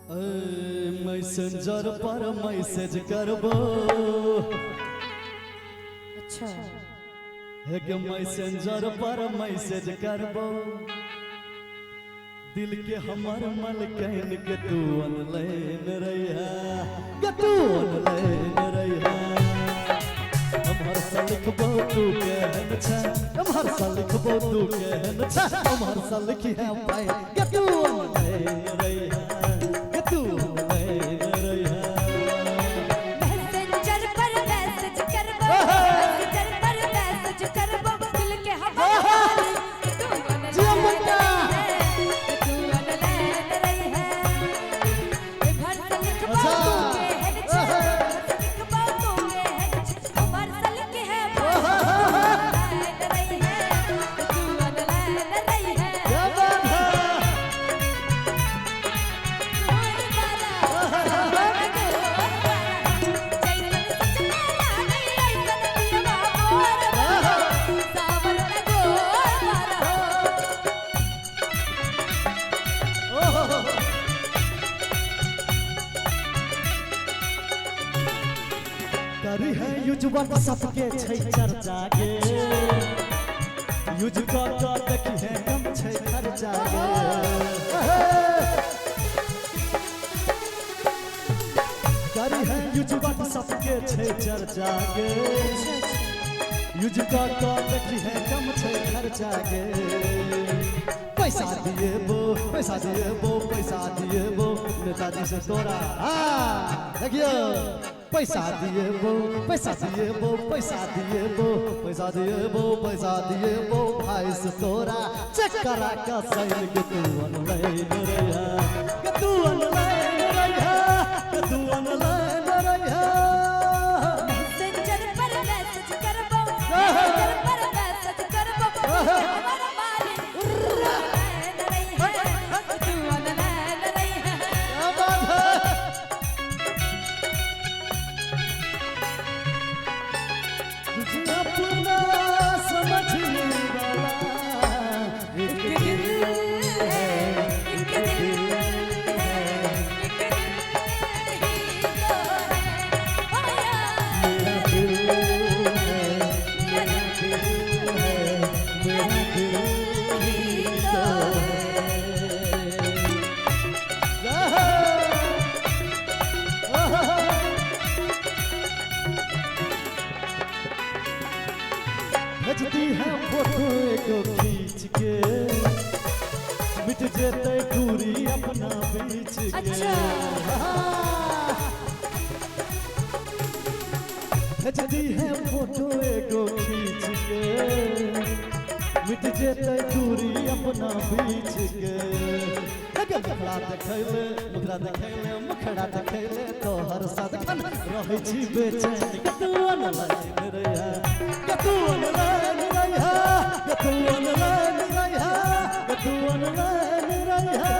Messenger पर message करबो। अच्छा एक मैसेंजर पर मैसेज करबो। दिल के हमर मलकैन के तू ऑनलाइन रहिया, के तू ऑनलाइन रहिया। हमर सा लिखबो तू केहन छ, हमर सा लिखबो तू केहन छ, हमर सा लिखी है पाए के तू ऑनलाइन रहिया, के तू ऑनलाइन रहिया। मैसेंजर पर मैसेज करबो, मैसेंजर पर मैसेज करबो। दिल के हवाले तू ऑनलाइन रही है, तू ऑनलाइन रही है। ए भर से लिखबो तू केहन छ, लिखबो तू केहन छ, हमर सा लिखी है ऑनलाइन रही है, तू ऑनलाइन रही है। क्या बात है। करी है यूज व्हाट्सएप के छै चर्चा गे, यूज क देखी है कम छै खर्चा गे। करी है यूज व्हाट्सएप के छै चर्चा गे, यूज क देखी है कम छै खर्चा गे। पैसा दिए बो, पैसा दिए बो, पैसा दिए बो नेताजी से तोरा। देखियो पैसा दिए बो, पैसा दिए बो, पैसा दिए बो, पैसा दिए बो, पैसा दिए बो भाई से तोरा। चेक करा का सैन के तू ऑनलाइन रहिया, के तू ऑनलाइन रहिया, के तू ऑनलाइन रहिया। मैसेंजर पर मैसेज करबो, मैसेंजर पर मैसेज करबो। हमारा मालिक ऑनलाइन रही है, तू ऑनलाइन रही है। क्या बात है। तुझे अपना समझने वाला एक दिल है, एक दिल है। मेरा दिल है, मेरा दिल है, मेरा दिल ही तो है। भेजती है फोटो को खींच के, मिट जेते दूरी अपना बीच के। अच्छा। भेजती है फोटो को खींच के, मिट जेते दूरी अपना बीच के। मुखड़ा देखैले, मुखड़ा देखैले, मुखड़ा देखैले तोहर सदखन रहै छी बेचैन। के तू ऑनलाइन रहिया, के तू ऑनलाइन रहिया, के तू ऑनलाइन रहिया, के तू ऑनलाइन रहिया।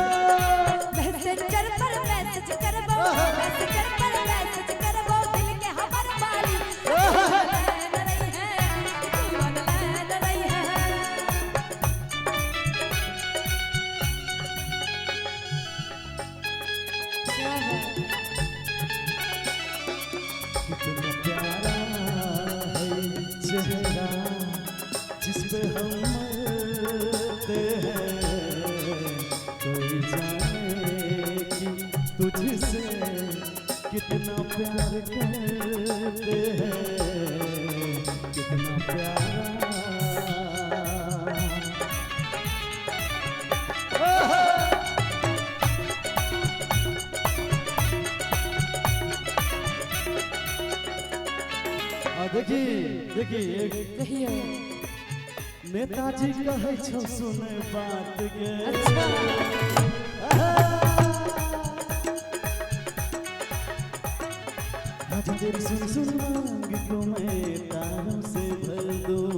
मैसेंजर पर मैसेज करबो, मैसेंजर पर मैसेज करबो। दिल के हमर मालिक ऑनलाइन रही है, तू ऑनलाइन रही है। कितना प्यारा है चेहरा जिस पे हम मरते हैं। कोई जाने कि तुझसे कितना प्यार करते हैं, कितना प्यारा। देखिए कहियो नेताजी कहे छो सुने बात गे। अच्छा आज तेरी सुन सुन मांग को मैं तारों से भर दूं।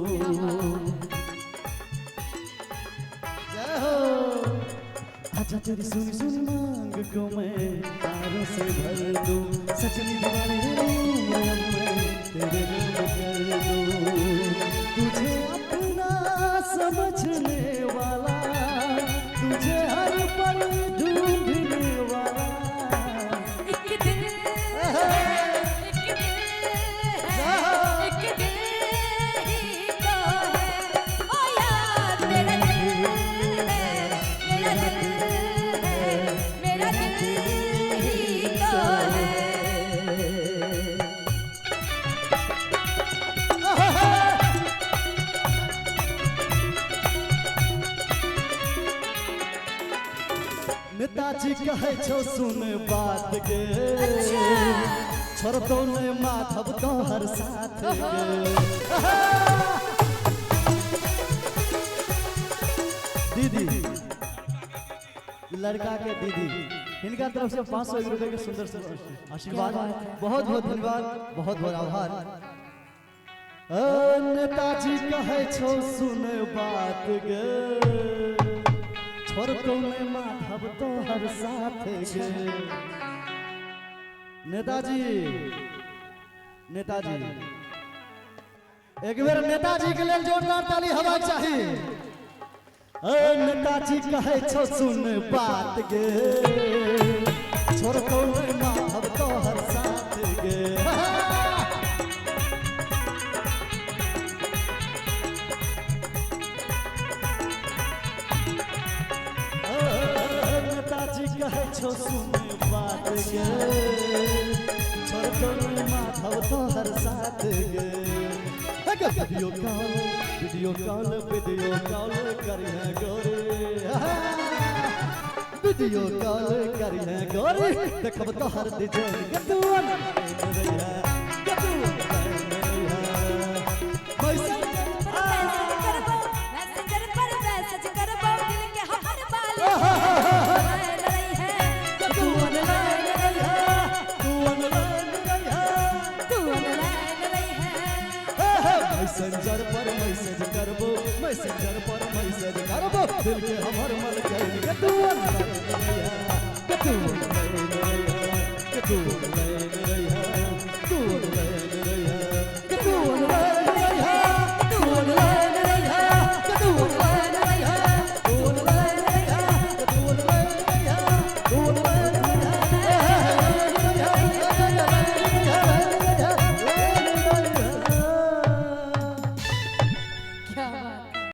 जय हो। आजा तेरी सुन सुन मांग को मैं तारों से भर दूं। सजनी दीवानी मैं तेरे नाम कर दूं। तुझे अपना समझने वाला, तुझे हर पल ढूंढने वाला। नेताजी कहे छो सुन बात गे छोड़ तो ने माधव तो हर साथ गे दीदी लड़का के दीदी इनका तरफ से 500 रुपए के सुंदर से आशीर्वाद बहुत बहुत धन्यवाद बहुत बहुत आभार नेताजी कहे छो सुन बात गे छोड़ तो ने माधव तो हर साथ गे नेताजी नेताजी एक बेर नेताजी के लिए जोरदार ताली हवा चाहिए नेताजी कहे छो सुन बात गे छोड़ तो ने माधव तो हर साथ गे कहे छो सुन बात गे छोड़ तो ने माधव तो हर साथ गे वीडियो कॉल करिए गोरे वीडियो कॉल करिए गोरे देखब तो हर डिजाइन गतुअन रहिया गतुअन रहिया मैसेंजर पर मैसेज करबो दिल के हमर बाली मैसेंजर पर मैसेज करबो दिल के हमर मन कइल गतुअन रहिया गतुअन रहिया